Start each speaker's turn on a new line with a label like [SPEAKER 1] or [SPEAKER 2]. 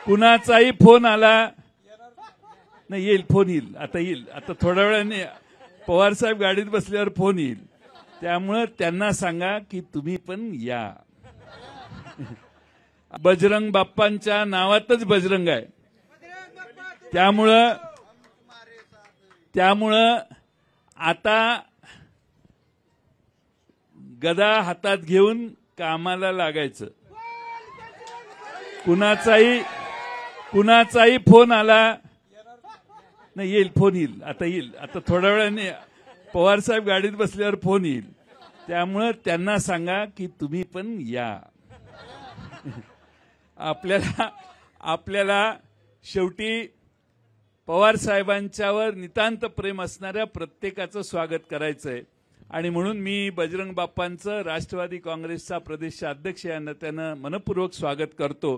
[SPEAKER 1] कुणाचाही phone आला नाही, येईल फोन येईल, आता येईल, आता थोड्या वेळाने पवार साहेब गाडीत बसल्यावर फोन येईल, त्यामुळे त्यांना सांगा की तुम्ही पण या. बजरंग बाप्पांच्या नावातच बजरंग आहे, त्यामुळं आता गदा हातात घेऊन कामाला लागायचं. कुणाचाही फोन आला नाही, येईल फोन येईल, आता येईल, आता थोड्या वेळाने पवार साहेब गाडीत बसल्यावर फोन येईल, त्यामुळे त्यांना सांगा की तुम्ही पण या. आपल्याला शेवटी पवार साहेबांच्यावर नितांत प्रेम असणाऱ्या प्रत्येकाचं स्वागत करायचंय आणि म्हणून मी बजरंग बाप्पांचं राष्ट्रवादी काँग्रेसचा प्रदेशाध्यक्ष या नात्यानं मनपूर्वक स्वागत करतो.